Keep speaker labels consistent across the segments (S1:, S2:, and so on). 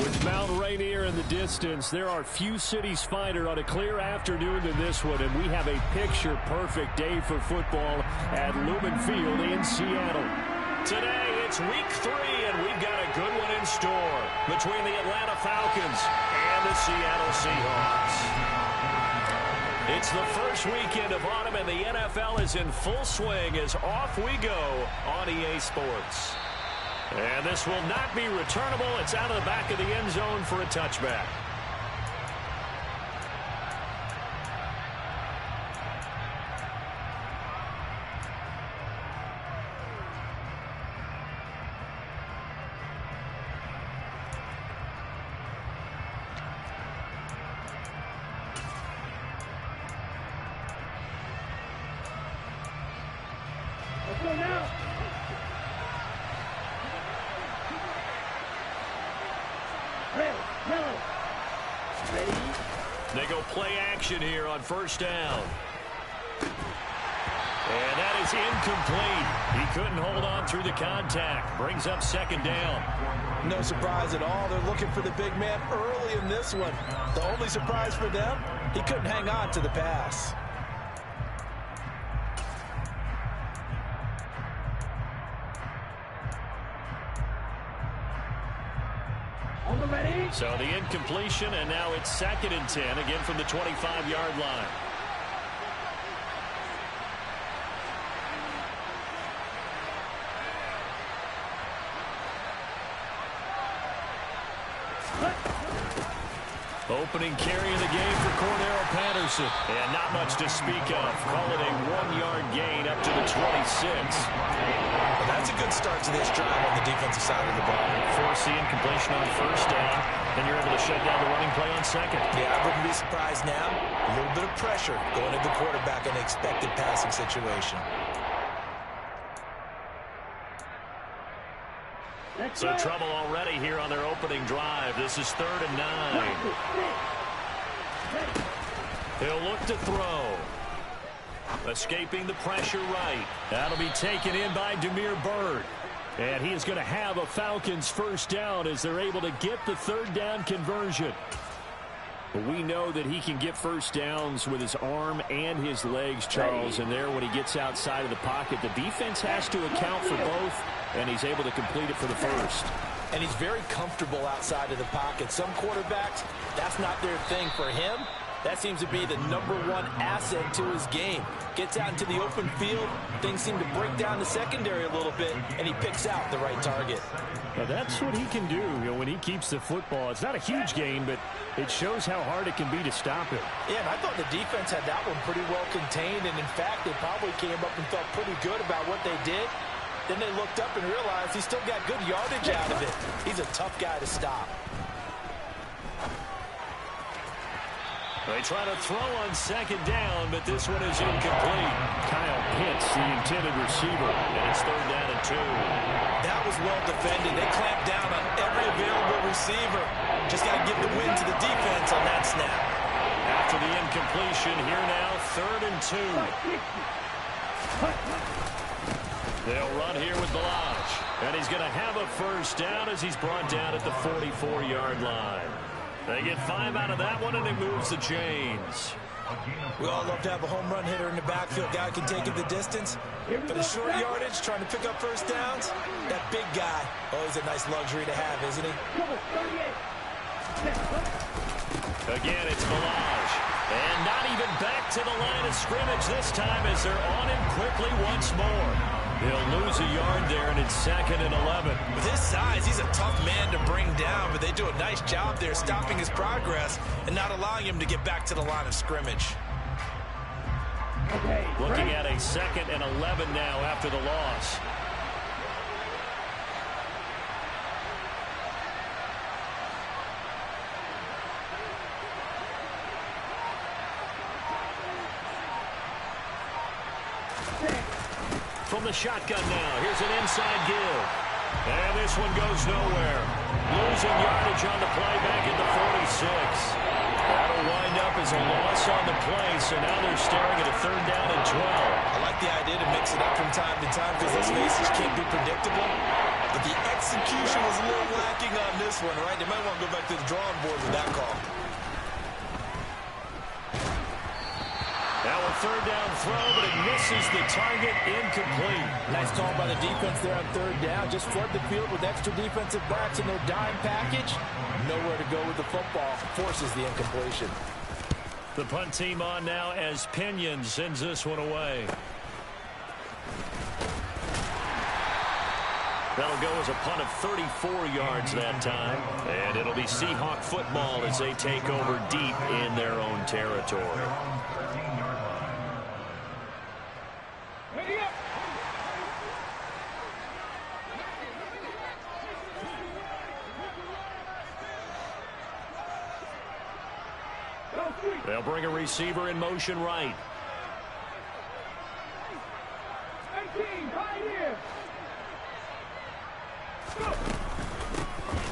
S1: With Mount Rainier in the distance, there are few cities finer on a clear afternoon than this one, and we have a picture-perfect day for football at Lumen Field in Seattle. Today, it's week 3, and we've got a good one in store between the Atlanta Falcons and the Seattle Seahawks. It's the first weekend of autumn, and the NFL is in full swing as off we go on EA Sports. And this will not be returnable. It's out of the back of the end zone for a touchback.
S2: Let's go now.
S1: They go play action here on first down. And that is incomplete. He couldn't hold on through the contact. Brings up second down.
S3: No surprise at all. They're looking for the big man early in this one. The only surprise for them, he couldn't hang on to the pass.
S1: So the incompletion, and now it's 2nd and 10, again from the 25-yard line. Opening carry of the game for Cordero Patterson. And not much to speak of. Call it a 1-yard gain up to the 26.
S3: Well, that's a good start to this drive on the defensive side of the ball.
S1: Force the incompletion on first down. Then you're able to shut down the running play on second.
S3: Yeah, I wouldn't be surprised now. A little bit of pressure going to the quarterback in an expected passing situation.
S1: So trouble already here on their opening drive. This is 3rd and 9. He'll look to throw. Escaping the pressure right. That'll be taken in by Damiere Byrd. And he is going to have a Falcons first down as they're able to get the 3rd down conversion. But we know that he can get first downs with his arm and his legs, Charles. And there, when he gets outside of the pocket, the defense has to account for both, and he's able to complete it for the first.
S3: And he's very comfortable outside of the pocket. Some quarterbacks, that's not their thing. For him, that seems to be the #1 asset to his game. Gets out into the open field, things seem to break down the secondary a little bit, and he picks out the right target.
S1: Now that's what he can do, when he keeps the football. It's not a huge gain, but it shows how hard it can be to stop it.
S3: Yeah, and I thought the defense had that one pretty well contained, and in fact, they probably came up and felt pretty good about what they did. Then they looked up and realized he still got good yardage out of it. He's a tough guy to stop.
S1: They try to throw on second down, but this one is incomplete. Kyle Pitts, the intended receiver, and it's 3rd down and 2.
S3: That was well defended. They clamped down on every available receiver. Just got to give the win to the defense on that snap.
S1: After the incompletion, here now, 3rd and 2. They'll run here with Balaj. And he's going to have a first down as he's brought down at the 44-yard line. They get 5 out of that one, and it moves the chains.
S3: We all love to have a home run hitter in the backfield. Guy can take it the distance. But a short yardage, trying to pick up first downs, that big guy, always a nice luxury to have, isn't he?
S1: Again, it's Balaj. And not even back to the line of scrimmage this time as they're on him quickly once more. He'll lose a yard there, and it's 2nd and 11.
S3: With his size, he's a tough man to bring down, but they do a nice job there stopping his progress and not allowing him to get back to the line of scrimmage.
S1: Looking at a 2nd and 11 now after the loss. From the shotgun now, here's an inside give. And this one goes nowhere. Losing yardage on the play back at the 46. That'll wind up as a loss on the play, so now they're staring at a 3rd down and 12.
S3: I like the idea to mix it up from time to time because those faces can't be predictable. But the execution was a little lacking on this one, right? They might want to go back to the drawing board with that call.
S1: Now a third down throw, but it misses the target, incomplete.
S3: Nice call by the defense there on third down. Just flood the field with extra defensive backs in their dime package. Nowhere to go with the football. Forces the incompletion.
S1: The punt team on now as Pinion sends this one away. That'll go as a punt of 34 yards that time. And it'll be Seahawk football as they take over deep in their own territory. They'll bring a receiver in motion right.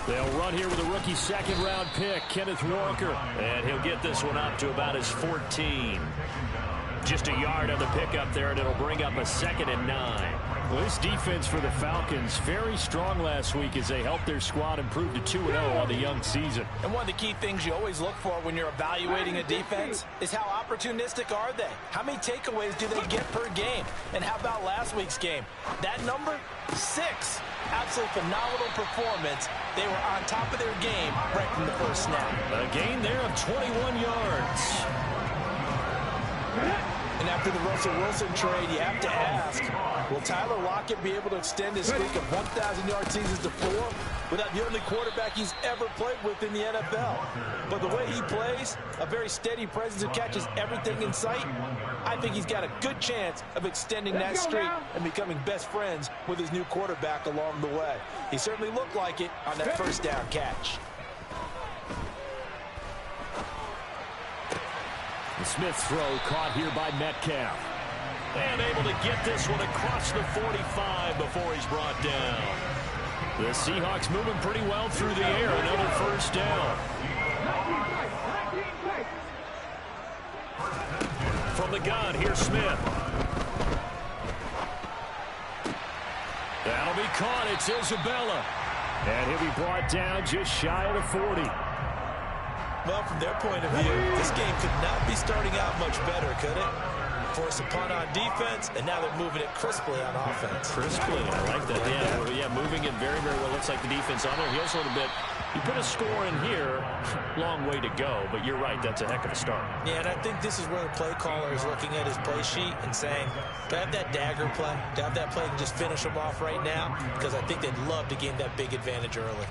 S1: They'll run here with a rookie second-round pick, Kenneth Walker. And he'll get this one up to about his 14. Just a yard on the pickup there, and it'll bring up a 2nd and 9. Well, this defense for the Falcons, very strong last week as they helped their squad improve to 2-0 on the young season.
S3: And one of the key things you always look for when you're evaluating a defense is how opportunistic are they? How many takeaways do they get per game? And how about last week's game? That number? 6. Absolutely phenomenal performance. They were on top of their game right from the first snap.
S1: A gain there of 21 yards.
S3: And after the Russell Wilson trade, you have to ask, will Tyler Lockett be able to extend his streak of 1,000-yard seasons to 4 without the only quarterback he's ever played with in the NFL? But the way he plays, a very steady presence who catches everything in sight, I think he's got a good chance of extending that streak and becoming best friends with his new quarterback along the way. He certainly looked like it on that first down catch.
S1: The Smith throw caught here by Metcalf. And able to get this one across the 45 before he's brought down. The Seahawks moving pretty well through the air. Another first down. From the gun, here's Smith. That'll be caught. It's Isabella. And he'll be brought down just shy of the 40.
S3: Well, from their point of view, this game could not be starting out much better, could it? Force a punt on defense, and now they're moving it crisply on offense.
S1: Crisply, I like that. Yeah, moving it very, very well. Looks like the defense on their heels a little bit. You put a score in here, long way to go, but you're right, that's a heck of a start.
S3: Yeah, and I think this is where the play caller is looking at his play sheet and saying, do I have that dagger play? Do I have that play and just finish them off right now? Because I think they'd love to gain that big advantage early.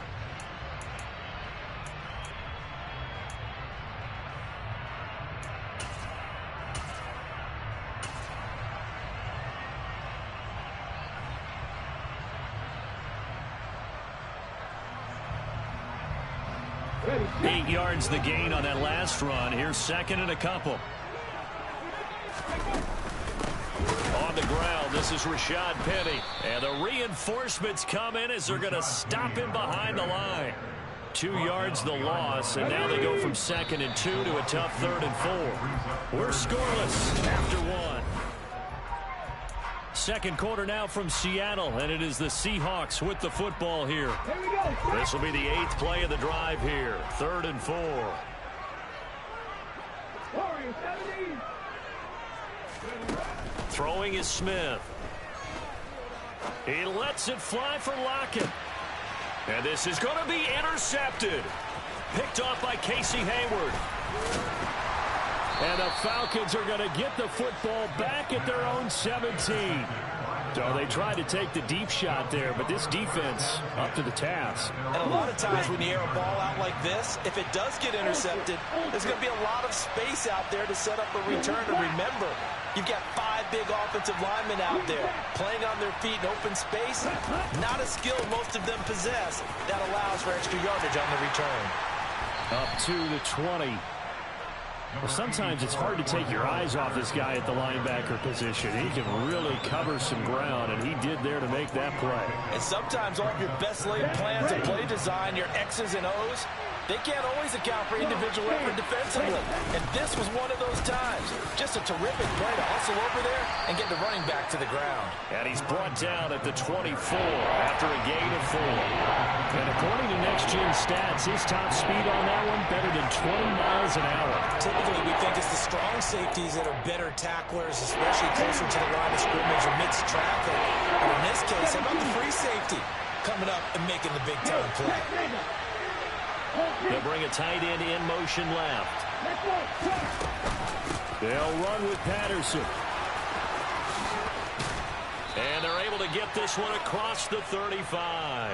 S1: Ready, 8 yards the gain on that last run. Here's 2nd and a couple. On the ground, this is Rashad Penny. And the reinforcements come in as they're going to stop him behind the line. 2 yards the loss, and now they go from 2nd and 2 to a tough 3rd and 4. We're scoreless after 1. Second quarter now from Seattle, and it is the Seahawks with the football here. This will be the 8th play of the drive here. 3rd and 4. Throwing is Smith. He lets it fly for Lockett. And this is going to be intercepted. Picked off by Casey Hayward. And the Falcons are going to get the football back at their own 17. So they tried to take the deep shot there, but this defense up to the task.
S3: And a lot of times when you air a ball out like this, if it does get intercepted, there's going to be a lot of space out there to set up a return. And remember, you've got 5 big offensive linemen out there playing on their feet in open space. Not a skill most of them possess that allows for extra yardage on the return.
S1: Up to the 20. Well, sometimes it's hard to take your eyes off this guy at the linebacker position. He can really cover some ground, and he did there to make that play.
S3: And sometimes all of your best laid plans and play design, your X's and O's, They can't always account for individual effort defensively, and this was one of those times. Just a terrific play to hustle over there and get the running back to the ground.
S1: And he's brought down at the 24 after a gain of 4. And according to next-gen stats, his top speed on that one better than 20 miles an hour.
S3: Typically, we think it's the strong safeties that are better tacklers, especially closer to the line of scrimmage amidst traffic. But in this case, how about the free safety coming up and making the big-time play?
S1: They'll bring a tight end in motion left. They'll run with Patterson. And they're able to get this one across the 35.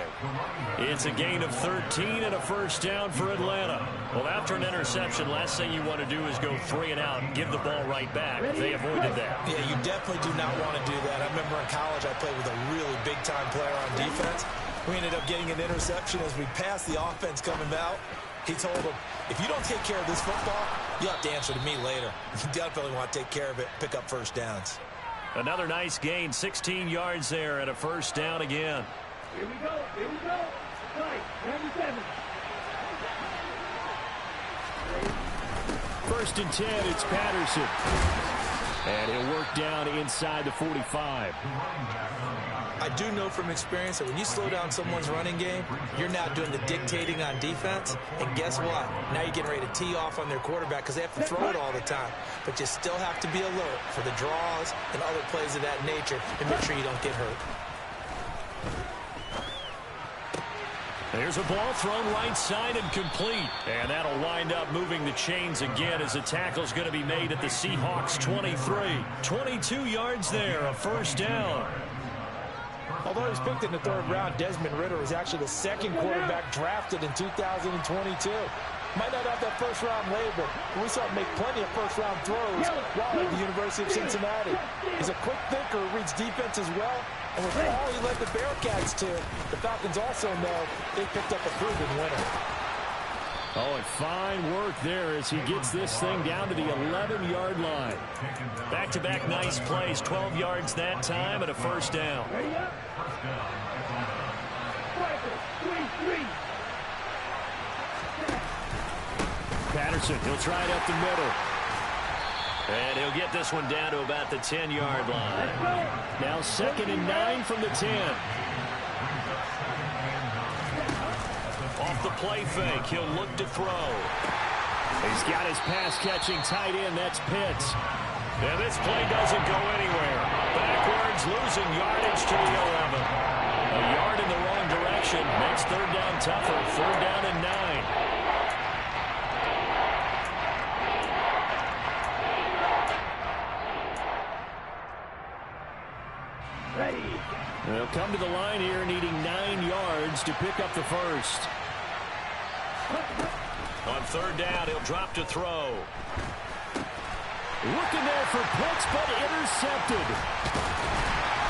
S1: It's a gain of 13 and a first down for Atlanta. Well, after an interception, last thing you want to do is go 3 and out and give the ball right back. They avoided that.
S3: Yeah, you definitely do not want to do that. I remember in college I played with a really big-time player on defense. We ended up getting an interception as we passed the offense coming out. He told him, if you don't take care of this football, you'll have to answer to me later. You definitely want to take care of it, pick up first downs.
S1: Another nice gain, 16 yards there, and a first down again.
S2: Here we go, here we go. Right, 97.
S1: First and 10, it's Patterson. And he'll work down inside the 45.
S3: I do know from experience that when you slow down someone's running game, you're now doing the dictating on defense. And guess what? Now you're getting ready to tee off on their quarterback because they have to throw it all the time. But you still have to be alert for the draws and other plays of that nature and make sure you don't get hurt.
S1: There's a ball thrown right side and complete. And that'll wind up moving the chains again as the tackle's going to be made at the Seahawks 23. 22 yards there, a first down.
S3: Although he was picked in the 3rd round, Desmond Ridder was actually the 2nd quarterback drafted in 2022. Might not have that first-round label, but we saw him make plenty of first-round throws while at the University of Cincinnati. He's a quick thinker who reads defense as well, and with all he led the Bearcats to, the Falcons also know they picked up a proven winner.
S1: Oh, and fine work there as he gets this thing down to the 11-yard line. Back-to-back nice plays, 12 yards that time and a first down. Patterson, he'll try it up the middle. And he'll get this one down to about the 10-yard line. Now 2nd and 9 from the 10. Off the play fake, he'll look to throw. He's got his pass-catching tight end, that's Pitts. And this play doesn't go anywhere. Backwards, losing yardage to the 11. A yard in the wrong direction makes 3rd down tougher. 3rd down and 9. They'll come to the line here needing 9 yards to pick up the first. On 3rd down, he'll drop to throw. Looking there for Pitts, but intercepted.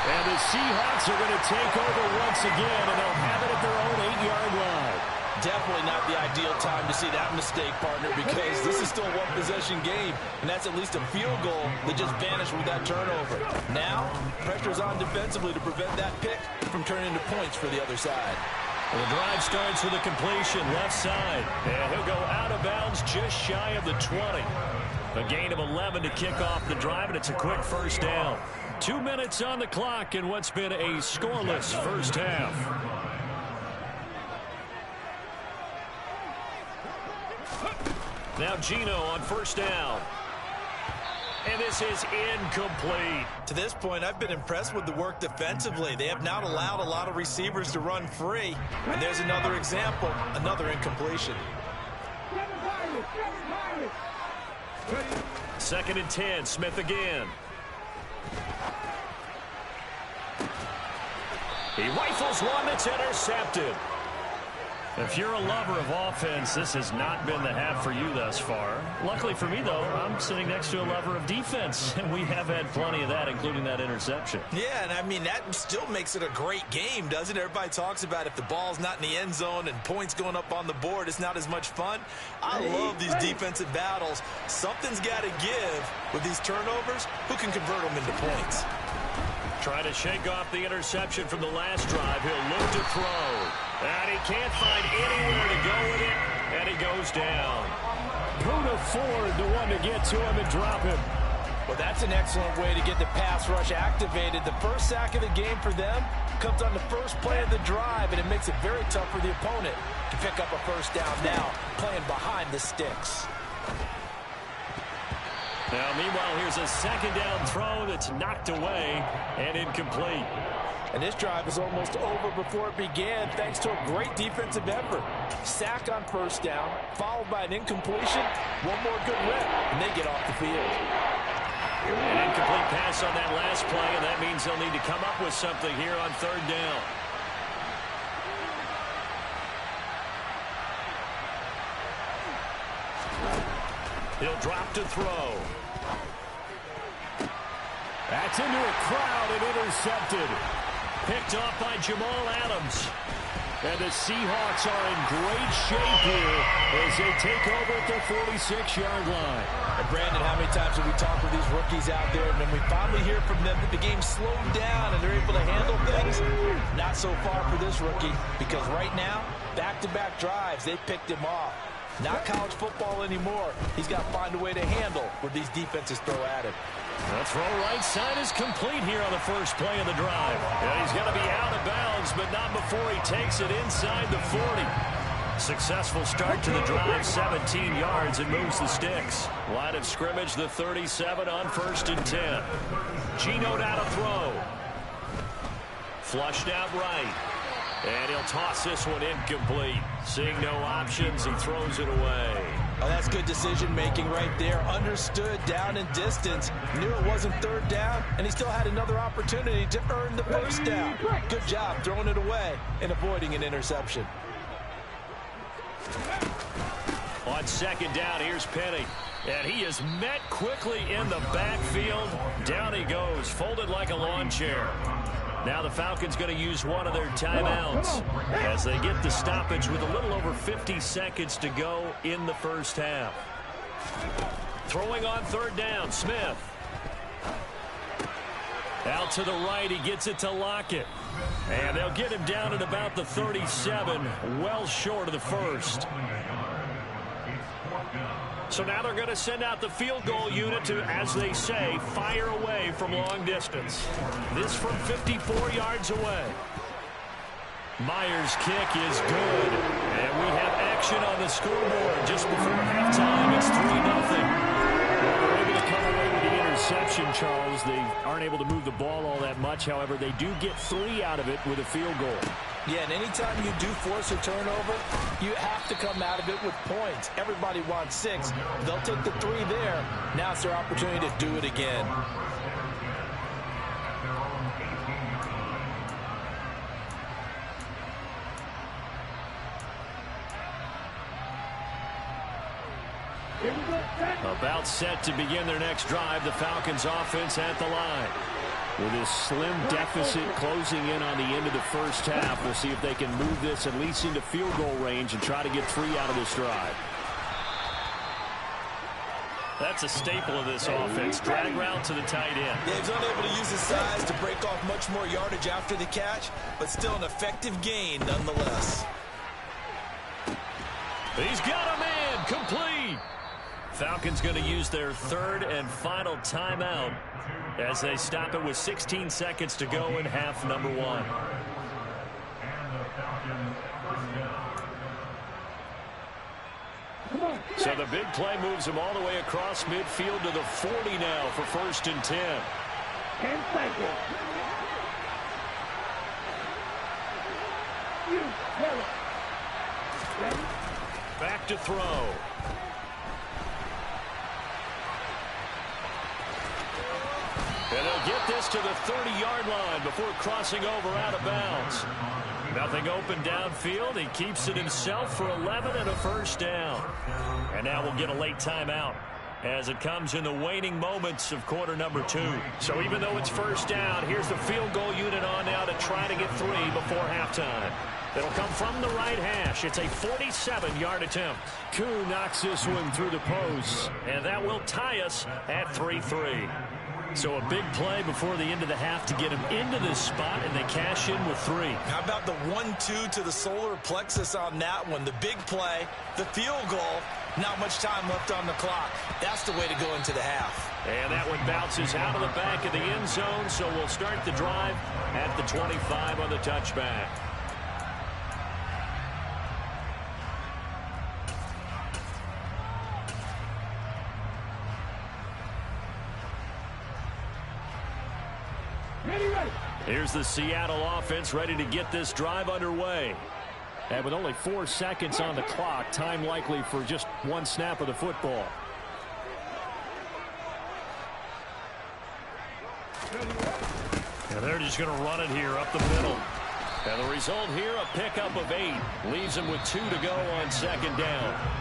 S1: And the Seahawks are going to take over once again, and they'll have it at their own 8-yard line.
S3: Definitely not the ideal time to see that mistake, partner, because this is still a one-possession game, and that's at least a field goal that just vanished with that turnover. Now, pressure's on defensively to prevent that pick from turning into points for the other side.
S1: Well, the drive starts with a completion left side, and he'll go out of bounds just shy of the 20. A gain of 11 to kick off the drive, and it's a quick first down. 2 minutes on the clock in what's been a scoreless first half. Now Gino on 1st down. And this is incomplete.
S3: To this point, I've been impressed with the work defensively. They have not allowed a lot of receivers to run free. And there's another example, another incompletion.
S1: 2nd and 10, Smith again. He rifles one that's intercepted. If you're a lover of offense, this has not been the half for you thus far. Luckily for me, though, I'm sitting next to a lover of defense, and we have had plenty of that, including that interception.
S3: Yeah, and I mean, that still makes it a great game, doesn't it? Everybody talks about if the ball's not in the end zone and points going up on the board, it's not as much fun. I love these defensive battles. Something's got to give with these turnovers. Who can convert them into points?
S1: Trying to shake off the interception from the last drive. He'll look to throw. And he can't find anywhere to go with it. And he goes down. Puda Ford, the one to get to him and drop him.
S3: Well, that's an excellent way to get the pass rush activated. The first sack of the game for them comes on the first play of the drive, and it makes it very tough for the opponent to pick up a first down now, playing behind the sticks.
S1: Now, meanwhile, here's a second down throw that's knocked away and incomplete.
S3: And this drive is almost over before it began thanks to a great defensive effort. Sack on first down, followed by an incompletion. One more good rip, and they get off the field.
S1: An incomplete pass on that last play, and that means they'll need to come up with something here on third down. He'll drop to throw. That's into a crowd and intercepted. Picked off by Jamal Adams. And the Seahawks are in great shape here as they take over at their 46-yard line.
S3: And Brandon, how many times have we talked with these rookies out there, and then we finally hear from them that the game slowed down and they're able to handle things? Not so far for this rookie, because right now, back-to-back drives, they picked him off. Not college football anymore. He's got to find a way to handle what these defenses throw at him.
S1: The throw right side is complete here on the first play of the drive. And he's going to be out of bounds, but not before he takes it inside the 40. Successful start to the drive, 17 yards, and moves the sticks. Line of scrimmage, the 37 on 1st and 10. Geno down to throw. Flushed out right. And he'll toss this one incomplete. Seeing no options, he throws it away.
S3: Oh, that's good decision-making right there. Understood down and distance. Knew it wasn't third down, and he still had another opportunity to earn the first down. Good job throwing it away and avoiding an interception.
S1: On second down, here's Penny. And he is met quickly in the backfield. Down he goes, folded like a lawn chair. Now the Falcons going to use one of their timeouts as they get the stoppage with a little over 50 seconds to go in the first half. Throwing on third down, Smith. Out to the right, he gets it to Lockett. And they'll get him down at about the 37, well short of the first. So now they're going to send out the field goal unit to, as they say, fire away from long distance. This from 54 yards away. Myers' kick is good. And we have action on the scoreboard just before halftime. It's 3-0. They're able to come away with the interception, Charles. They aren't able to move the ball all that much. However, they do get 3 out of it with a field goal.
S3: Yeah, and anytime you do force a turnover, you have to come out of it with points. Everybody wants 6. They'll take the 3 there. Now it's their opportunity to do it again.
S1: About set to begin their next drive, the Falcons offense at the line. With this slim deficit closing in on the end of the first half, we'll see if they can move this at least into field goal range and try to get 3 out of this drive. That's a staple of this offense. Drag route to the tight end.
S3: Yeah, he's unable to use his size to break off much more yardage after the catch, but still an effective gain nonetheless.
S1: He's got a man complete. Falcons going to use their third and final timeout as they stop it with 16 seconds to go in half number 1. So the big play moves them all the way across midfield to the 40 now for 1st and 10.
S2: 10 seconds.
S1: Back to throw. And they'll get this to the 30-yard line before crossing over out of bounds. Nothing open downfield. He keeps it himself for 11 and a first down. And now we'll get a late timeout as it comes in the waning moments of quarter number 2. So even though it's first down, here's the field goal unit on now to try to get 3 before halftime. It'll come from the right hash. It's a 47-yard attempt. Koo knocks this one through the post, and that will tie us at 3-3. So a big play before the end of the half to get him into this spot, and they cash in with 3.
S3: How about the 1-2 to the solar plexus on that one? The big play, the field goal, not much time left on the clock. That's the way to go into the half.
S1: And that one bounces out of the back of the end zone, so we'll start the drive at the 25 on the touchback. Here's the Seattle offense ready to get this drive underway. And with only 4 seconds on the clock, time likely for just 1 snap of the football. And they're just going to run it here up the middle. And the result here, a pickup of 8. Leaves them with 2 to go on 2nd down.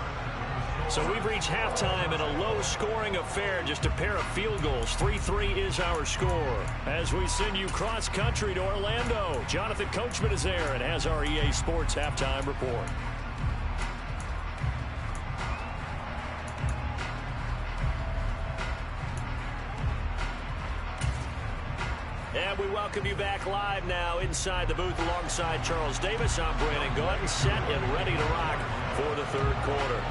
S1: So we've reached halftime in a low-scoring affair, just a pair of field goals. 3-3 is our score. As we send you cross-country to Orlando, Jonathan Coachman is there and has our EA Sports halftime report. And we welcome you back live now inside the booth alongside Charles Davis. I'm Brandon Gordon, set and ready to rock for the 3rd quarter.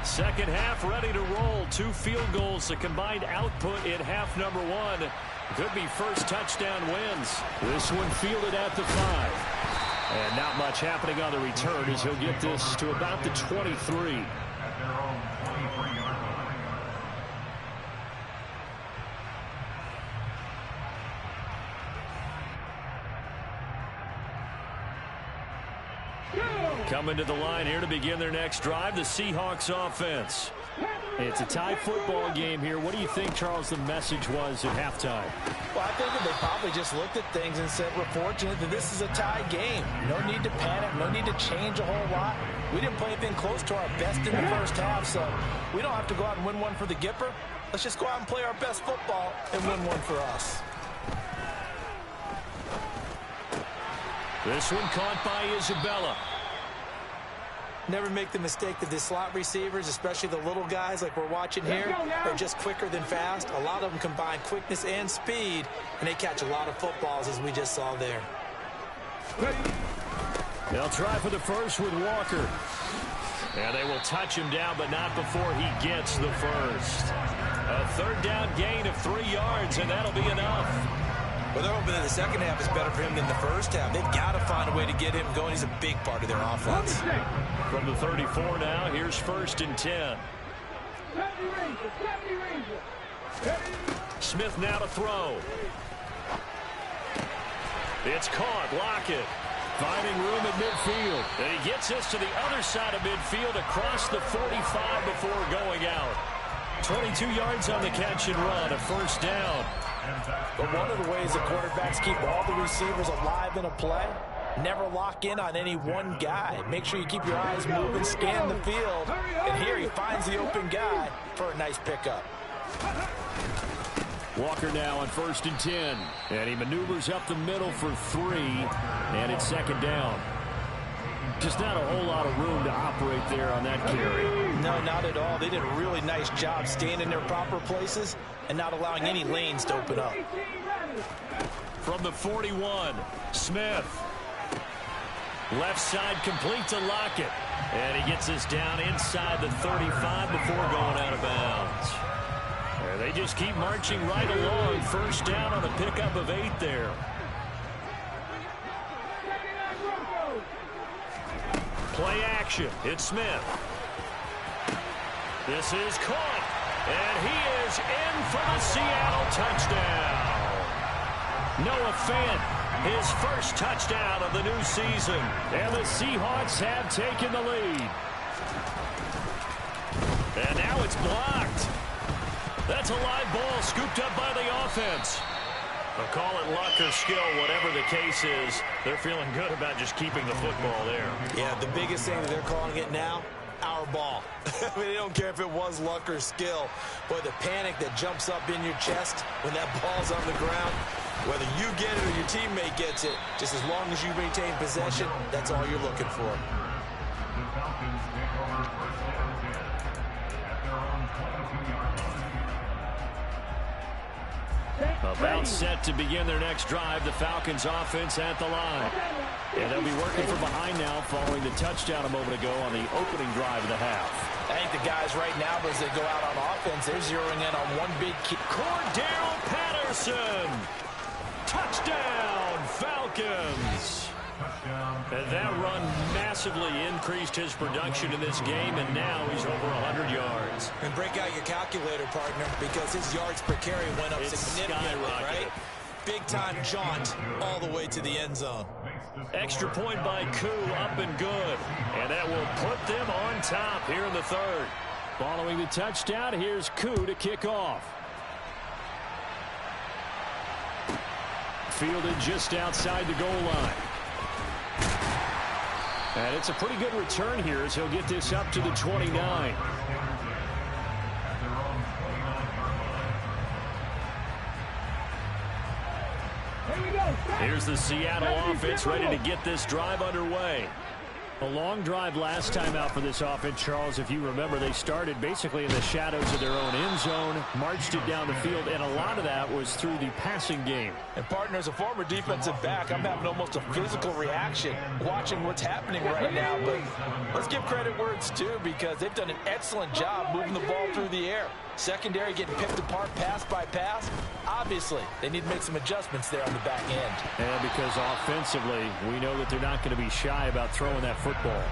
S1: Second half ready to roll. 2 field goals, the combined output in half number 1. Could be first touchdown wins. This one fielded at the 5. And not much happening on the return as he'll get this to about the 23. Coming to the line here to begin their next drive, the Seahawks offense. It's a tie football game here. What do you think, Charles, the message was at halftime?
S3: Well, I think that they probably just looked at things and said, we're fortunate that this is a tie game. No need to panic, no need to change a whole lot. We didn't play anything close to our best in the first half, so we don't have to go out and win one for the Gipper. Let's just go out and play our best football and win one for us.
S1: This one caught by Isabella.
S3: Never make the mistake that the slot receivers, especially the little guys like we're watching here, are just quicker than fast. A lot of them combine quickness and speed, and they catch a lot of footballs, as we just saw there.
S1: They'll try for the first with Walker. And they will touch him down, but not before he gets the first. A 3rd down gain of 3 yards, and that'll be enough.
S3: Well, they're hoping that the second half is better for him than the first half. They've got to find a way to get him going. He's a big part of their offense.
S1: From the 34 now, here's 1st and 10. Smith now to throw. It's caught. Lockett finding room at midfield. And he gets us to the other side of midfield across the 45 before going out. 22 yards on the catch and run, a 1st down.
S3: But one of the ways the quarterbacks keep all the receivers alive in a play, never lock in on any one guy. Make sure you keep your eyes moving, scan the field, and here he finds the open guy for a nice pickup.
S1: Walker now on 1st and 10, and he maneuvers up the middle for 3, and it's 2nd down. Just not a whole lot of room to operate there on that carry.
S3: No, not at all. They did a really nice job staying in their proper places and not allowing any lanes to open up.
S1: From the 41, Smith. Left side complete to Lockett. And he gets us down inside the 35 before going out of bounds. And they just keep marching right along. 1st down on a pickup of 8 there. Play action. It's Smith. This is caught. And he is in for the Seattle touchdown. Noah Fant, his first touchdown of the new season. And the Seahawks have taken the lead. And now it's blocked. That's a live ball scooped up by the offense. They'll call it luck or skill, whatever the case is. They're feeling good about just keeping the football there.
S3: Yeah, the biggest thing that they're calling it now, our ball. I mean, they don't care if it was luck or skill. But the panic that jumps up in your chest when that ball's on the ground, whether you get it or your teammate gets it, just as long as you maintain possession, that's all you're looking for.
S2: The Falcons take over first down at their own 22-yard line.
S1: About set to begin their next drive. The Falcons offense at the line. And they'll be working from behind now following the touchdown a moment ago on the opening drive of the half.
S3: I think the guys right now, as they go out on offense, they're zeroing in on one big key.
S1: Cordell Patterson. Touchdown, Falcons. And that run massively increased his production in this game, and now he's over 100 yards.
S3: And break out your calculator, partner, because his yards per carry went up significantly, right? Big-time jaunt all the way to the end zone.
S1: Extra point by Koo, up and good. And that will put them on top here in the third. Following the touchdown, here's Koo to kick off. Fielded just outside the goal line. And it's a pretty good return here as he'll get this up to the 29. Here's the Seattle offense ready to get this drive underway. A long drive last time out for this offense, Charles. If you remember, they started basically in the shadows of their own end zone, marched it down the field, and a lot of that was through the passing game.
S3: And, partner, as a former defensive back, I'm having almost a physical reaction watching what's happening right now. But let's give credit where it's due, because they've done an excellent job moving the ball through the air. Secondary getting picked apart pass by pass. Obviously, they need to make some adjustments there on the back end.
S1: And because offensively, we know that they're not going to be shy about throwing that football.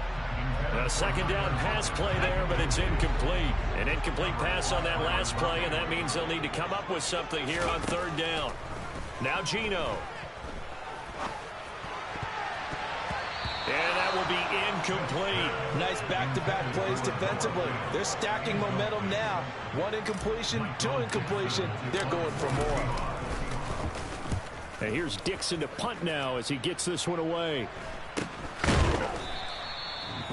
S1: A second down pass play there, but it's incomplete. An incomplete pass on that last play, and that means they'll need to come up with something here on third down. Now Geno. And that will be incomplete.
S3: Nice back-to-back plays defensively. They're stacking momentum now. One incompletion, two incompletion. They're going for more.
S1: And here's Dixon to punt now as he gets this one away.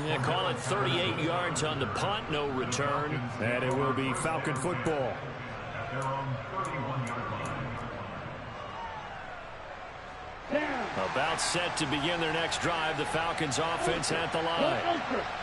S1: Yeah, call it 38 yards on the punt, no return. And it will be Falcon football. About set to begin their next drive. The Falcons offense at the line.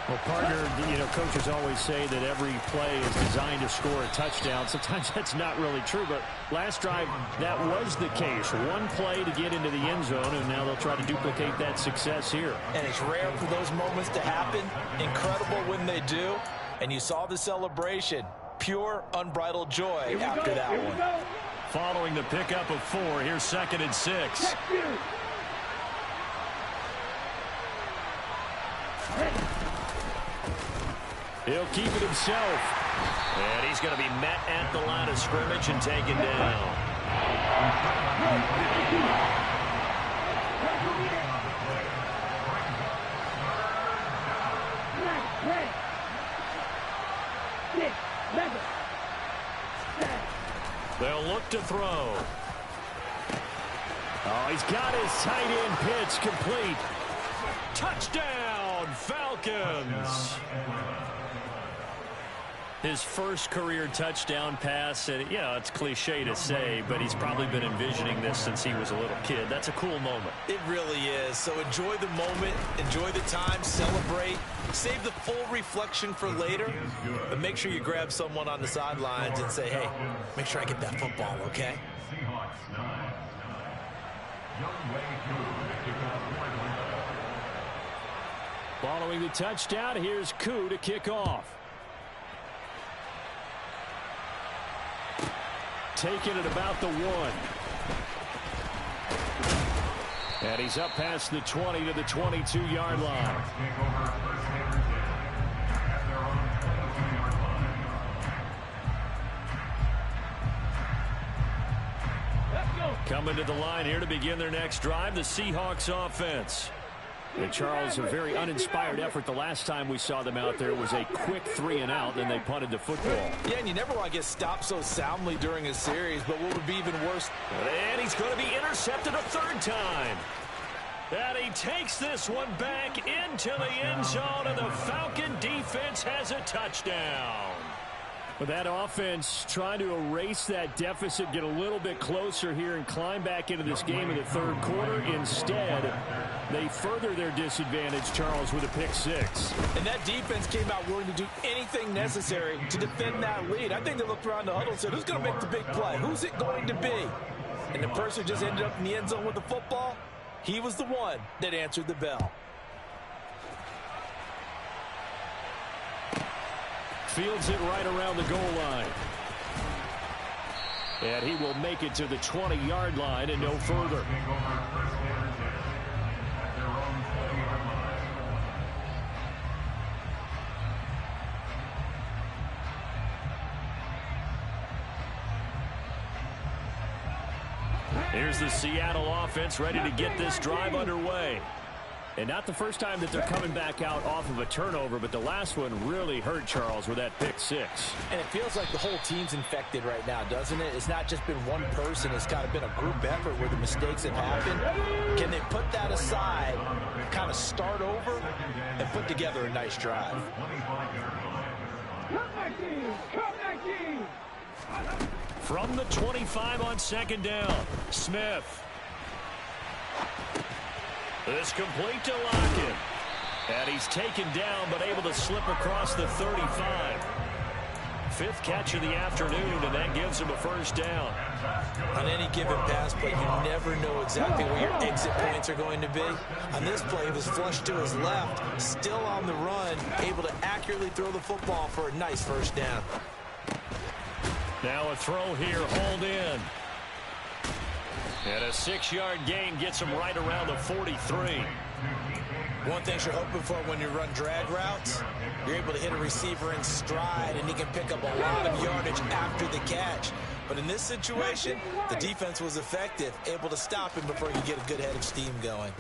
S1: Well, partner, you know, coaches always say that every play is designed to score a touchdown. Sometimes that's not really true, but last drive, that was the case. One play to get into the end zone, and now they'll try to duplicate that success here. And
S3: it's rare for those moments to happen. Incredible when they do. And you saw the celebration. Pure, unbridled joy after that one.
S1: Following the pickup of 4, here's 2nd and 6. He'll keep it himself. And he's going to be met at the line of scrimmage and taken down. They'll look to throw. Oh, he's got his tight end pitch complete. Touchdown, Falcons. His first career touchdown pass. And, you know, it's cliche to say, but he's probably been envisioning this since he was a little kid. That's a cool moment.
S3: It really is. So enjoy the moment, enjoy the time, celebrate. Save the full reflection for later, but make sure you grab someone on the sidelines and say, hey, make sure I get that football, okay?
S1: Following the touchdown, here's Koo to kick off. Taking it about the 1. And he's up past the 20 to the 22-yard line. Coming to the line here to begin their next drive, the Seahawks offense. And Charles, a very uninspired effort the last time we saw them out there was a quick 3-and-out, then they punted the football.
S3: Yeah, and you never want to get stopped so soundly during a series, but what would be even worse?
S1: And he's going to be intercepted a 3rd time. And he takes this one back into the end zone, and the Falcon defense has a touchdown. But that offense trying to erase that deficit, get a little bit closer here and climb back into this game in the 3rd quarter. Instead, they further their disadvantage, Charles, with a pick 6.
S3: And that defense came out willing to do anything necessary to defend that lead. I think they looked around the huddle and said, who's going to make the big play? Who's it going to be? And the person who just ended up in the end zone with the football, he was the one that answered the bell.
S1: Fields it right around the goal line. And he will make it to the 20-yard line and no further. Here's the Seattle offense ready to get this drive underway. And not the first time that they're coming back out off of a turnover, but the last one really hurt Charles with that pick six.
S3: And it feels like the whole team's infected right now, doesn't it? It's not just been one person. It's kind of been a group effort where the mistakes have happened. Can they put that aside, kind of start over, and put together a nice drive?
S1: From the 25 on second down, Smith. This complete to Lockett. And he's taken down, but able to slip across the 35. Fifth catch of the afternoon, and that gives him a first down.
S3: On any given pass play, you never know exactly where your exit points are going to be. On this play, he was flushed to his left, still on the run, able to accurately throw the football for a nice first down.
S1: Now a throw here, hauled in. And a 6-yard gain gets him right around the 43.
S3: One thing you're hoping for when you run drag routes, you're able to hit a receiver in stride, and he can pick up a lot of yardage after the catch. But in this situation, the defense was effective, able to stop him before you get a good head of steam going.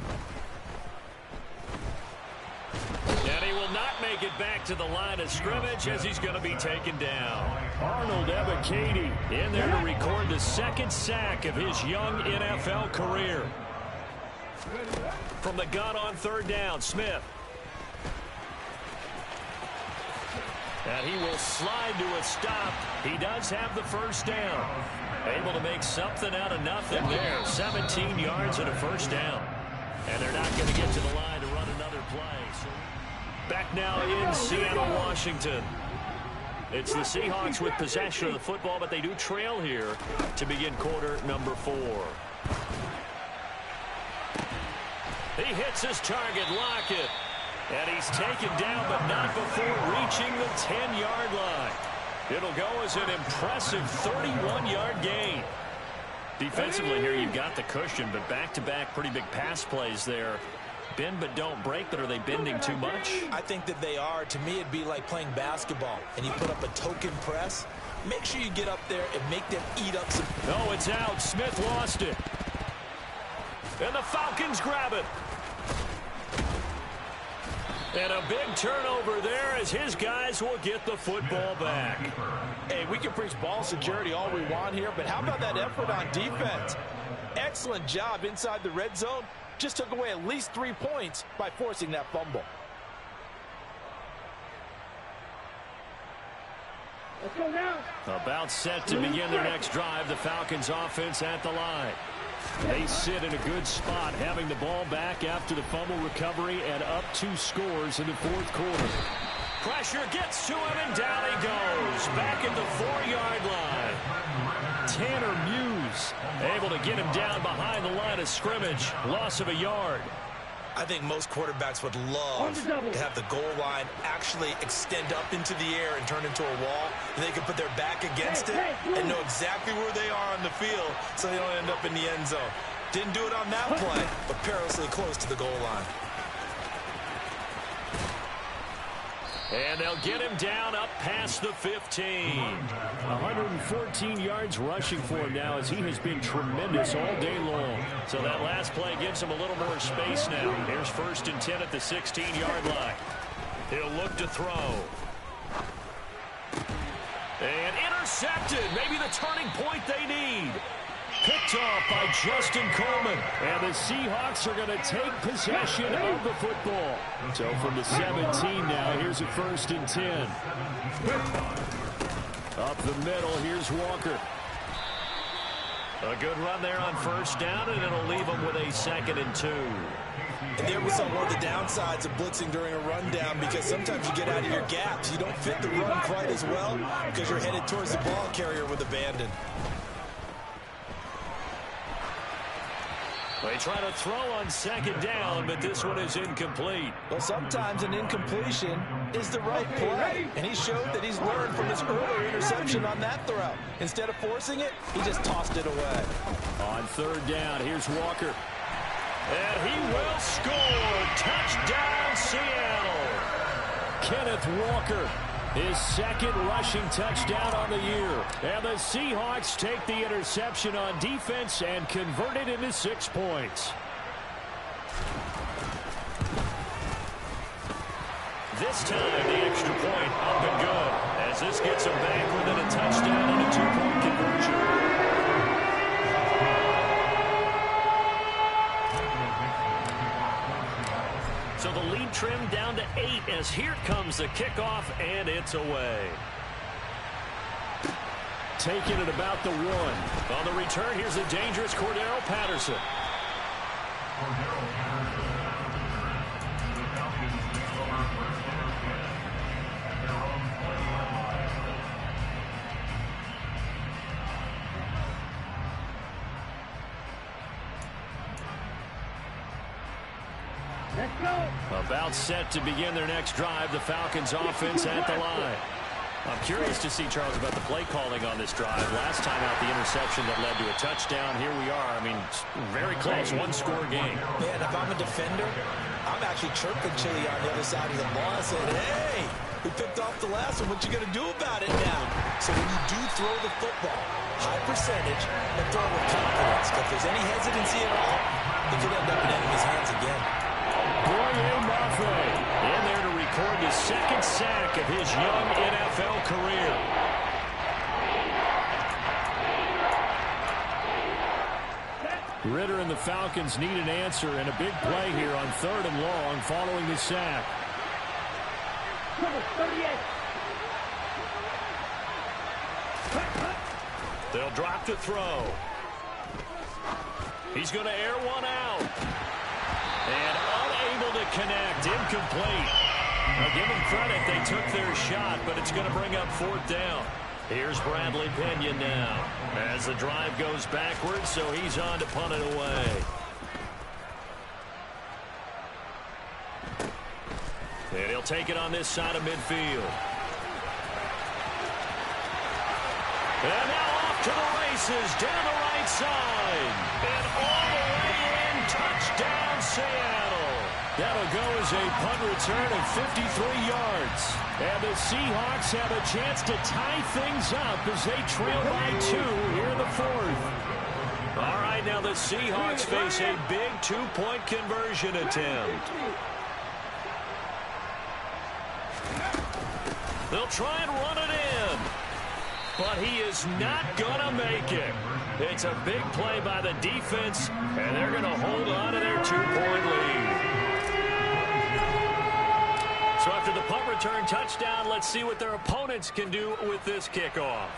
S1: And he will not make it back to the line of scrimmage as he's going to be taken down. Arnold Ebiketie in there to record the second sack of his young NFL career. From the gun on third down, Smith. And he will slide to a stop. He does have the first down. Able to make something out of nothing there. 17 yards and a first down. And they're not going to get to the line to run another play. So back now in Seattle, Washington. It's the Seahawks with possession of the football, but they do trail here to begin quarter number 4. He hits his target, Lockett. And he's taken down, but not before reaching the 10-yard line. It'll go as an impressive 31-yard gain. Defensively here, you've got the cushion, but back-to-back pretty big pass plays there. Bend but don't break, but are they bending too much?
S3: I think that they are. To me, it'd be like playing basketball, and you put up a token press. Make sure you get up there and make them eat up some.
S1: Oh, it's out. Smith lost it. And the Falcons grab it. And a big turnover there as his guys will get the football back.
S3: Hey, we can preach ball security all we want here, but how about that effort on defense? Excellent job inside the red zone. Just took away at least 3 points by forcing that fumble.
S2: Let's go now.
S1: About set to begin their next drive. The Falcons offense at the line. They sit in a good spot, having the ball back after the fumble recovery and up 2 scores in the fourth quarter. Pressure gets to him, and down he goes. Back at the 4-yard line. Tanner Muse able to get him down behind the line of scrimmage. Loss of a yard.
S3: I think most quarterbacks would love to have the goal line actually extend up into the air and turn into a wall. And they can put their back against it and know exactly where they are on the field so they don't end up in the end zone. Didn't do it on that play, but perilously close to the goal line.
S1: And they'll get him down up past the 15. 114 yards rushing for him now as he has been tremendous all day long. So that last play gives him a little more space now. Here's 1st and 10 at the 16-yard line. He'll look to throw. And intercepted. Maybe the turning point they need. Picked off by Justin Coleman. And the Seahawks are going to take possession of the football. So from the 17 now, here's a 1st and 10. Up the middle, here's Walker. A good run there on 1st down, and it'll leave them with a 2nd and 2.
S3: And there was some of the downsides of blitzing during a rundown, because sometimes you get out of your gaps. You don't fit the run quite as well because you're headed towards the ball carrier with abandon.
S1: They try to throw on second down, but this one is incomplete.
S3: Well, sometimes an incompletion is the right play, and he showed that he's learned from his earlier interception on that throw. Instead of forcing it, he just tossed it away.
S1: On third down, here's Walker. And he will score. Touchdown, Seattle. Kenneth Walker, his second rushing touchdown on the year. And the Seahawks take the interception on defense and convert it into 6 points. This time, the extra point up and good, as this gets them back within a touchdown and a 2-point conversion. So the lead trimmed down to 8 as here comes the kickoff, and it's away. Taking it about the 1. On the return, here's a dangerous Cordero Patterson. About set to begin their next drive. The Falcons offense at the line. I'm curious to see, Charles, about the play calling on this drive. Last time out, the interception that led to a touchdown. Here we are. I mean, very close, one-score game.
S3: Man, if I'm a defender, I'm actually chirping Chili on the other side of the ball. I said, hey, we picked off the last one. What you going to do about it now? So when you do throw the football, high percentage, and throw with confidence. If there's any hesitancy at all, it could end up in enemy's hands again.
S1: In there to record the second sack of his young NFL career. Ritter and the Falcons need an answer, and a big play here on 3rd and long following the sack. They'll drop to throw. He's going to air one out. And unable to connect, incomplete. Now give them credit, they took their shot, but it's going to bring up 4th down. Here's Bradley Pinion now as the drive goes backwards, so he's on to punt it away. And he'll take it on this side of midfield. And now off to the races, down the right side. And all the way in, touchdown Seattle. That'll go as a punt return of 53 yards. And the Seahawks have a chance to tie things up as they trail by 2 here in the 4th. All right, now the Seahawks face a big 2-point conversion attempt. They'll try and run it in. But he is not going to make it. It's a big play by the defense, and they're going to hold on to their 2-point lead. So after the punt return touchdown, let's see what their opponents can do with this kickoff.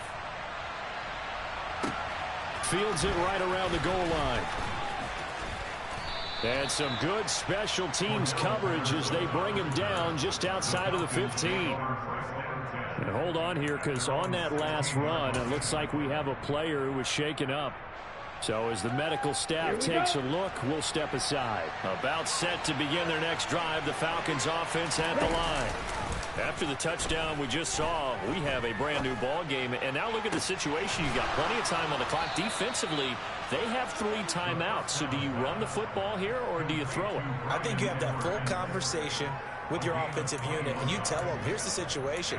S1: Fields it right around the goal line. And some good special teams coverage as they bring him down just outside of the 15. And hold on here, because on that last run, it looks like we have a player who was shaken up. So as the medical staff takes a look, we'll step aside. About set to begin their next drive, the Falcons offense at the line. After the touchdown we just saw, we have a brand new ball game. And now look at the situation. You've got plenty of time on the clock. Defensively, they have 3 timeouts. So do you run the football here or do you throw it?
S3: I think you have that full conversation with your offensive unit, and you tell them, here's the situation.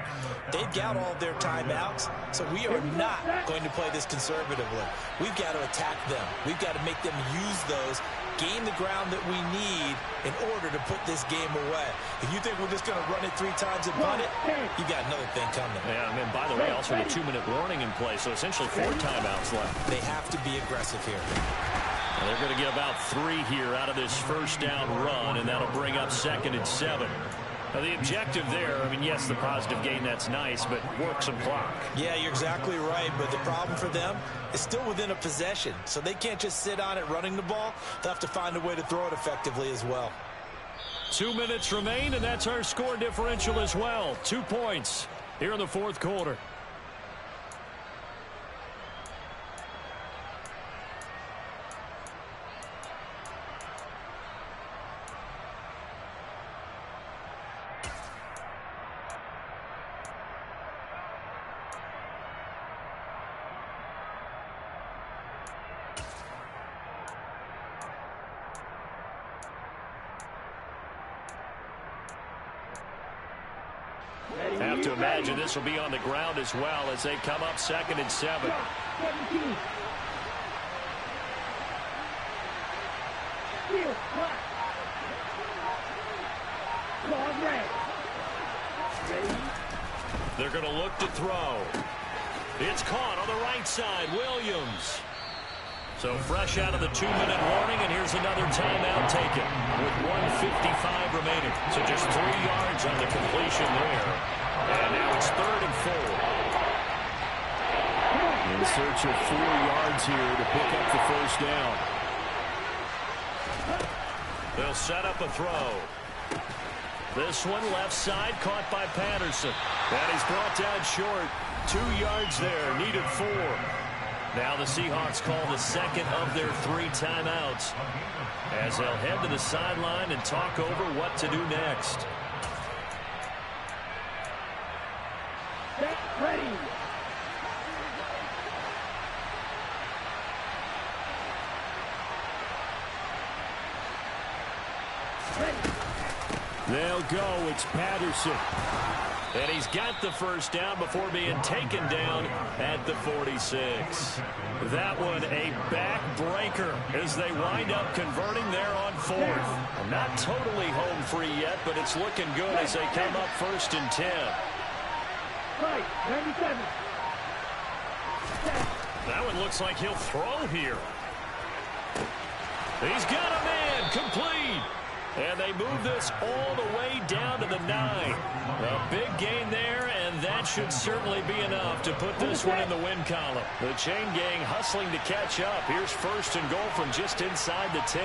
S3: They've got all of their timeouts, so we are not going to play this conservatively. We've got to attack them. We've got to make them use those, gain the ground that we need in order to put this game away. If you think we're just going to run it 3 times and punt it, you got another thing coming.
S1: Yeah, and by the way, also the 2-minute warning in play, so essentially 4 timeouts left.
S3: They have to be aggressive here.
S1: And they're going to get about 3 here out of this first down run, and that'll bring up 2nd and 7. Now, the objective there, I mean, yes, the positive gain, that's nice, but work some clock.
S3: Yeah, you're exactly right, but the problem for them is still within a possession, so they can't just sit on it running the ball. They'll have to find a way to throw it effectively as well.
S1: 2 minutes remain, and that's our score differential as well. 2 points here in the 4th quarter. I have to imagine this will be on the ground as well as they come up 2nd and 7.
S2: 17. Field, clock. Claws red. Ready?
S1: They're going to look to throw. It's caught on the right side. Williams. So fresh out of the 2-minute warning, and here's another timeout taken with 1:55 remaining. So just 3 yards on the completion there. And now it's 3rd and 4. In search of 4 yards here to pick up the first down. They'll set up a throw. This one left side caught by Patterson. And he's brought down short. 2 yards there, needed 4. Now the Seahawks call the second of their 3 timeouts as they'll head to the sideline and talk over what to do next.
S2: Get ready.
S1: They'll go. It's Patterson. And he's got the first down before being taken down at the 46. That one a backbreaker as they wind up converting there on 4th. Not totally home free yet, but it's looking good as they come up 1st and 10.
S2: Right, 97.
S1: That one looks like he'll throw here. He's got a man, complete. And they move this all the way down to the 9. A big gain there, and that should certainly be enough to put this one in the win column. The chain gang hustling to catch up. Here's 1st and goal from just inside the 10.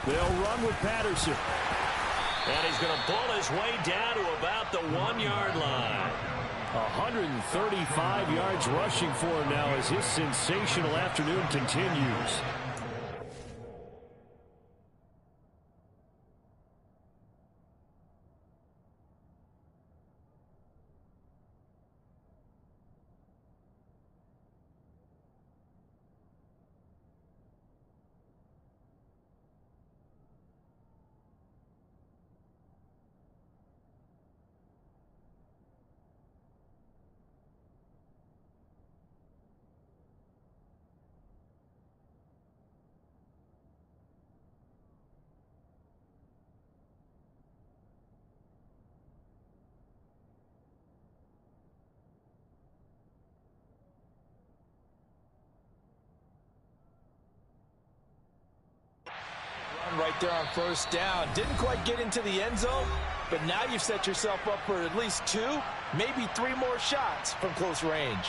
S1: They'll run with Patterson. And he's going to pull his way down to about the 1-yard line. 135 yards rushing for him now as his sensational afternoon continues.
S3: Right there on 1st down. Didn't quite get into the end zone, but now you've set yourself up for at least 2, maybe 3 more shots from close range.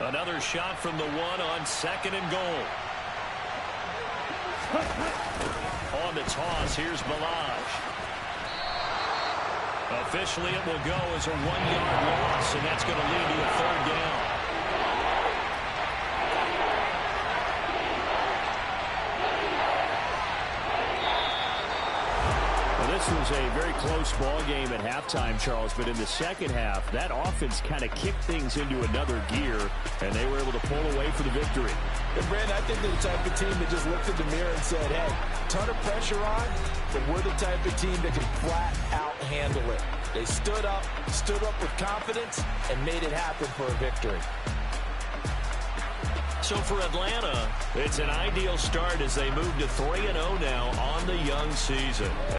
S3: Another shot from the 1 on 2nd and goal. On the toss, here's Balaj. Officially, it will go as a 1-yard loss, and that's going to lead to a 3rd down. This was a very close ball game at halftime, Charles, but in the second half, that offense kind of kicked things into another gear, and they were able to pull away for the victory. And Brandon, I think they're the type of team that just looked in the mirror and said, hey, ton of pressure on, but we're the type of team that can flat out handle it. They stood up with confidence, and made it happen for a victory.
S1: So for Atlanta, it's an ideal start as they move to 3-0 now on the young season.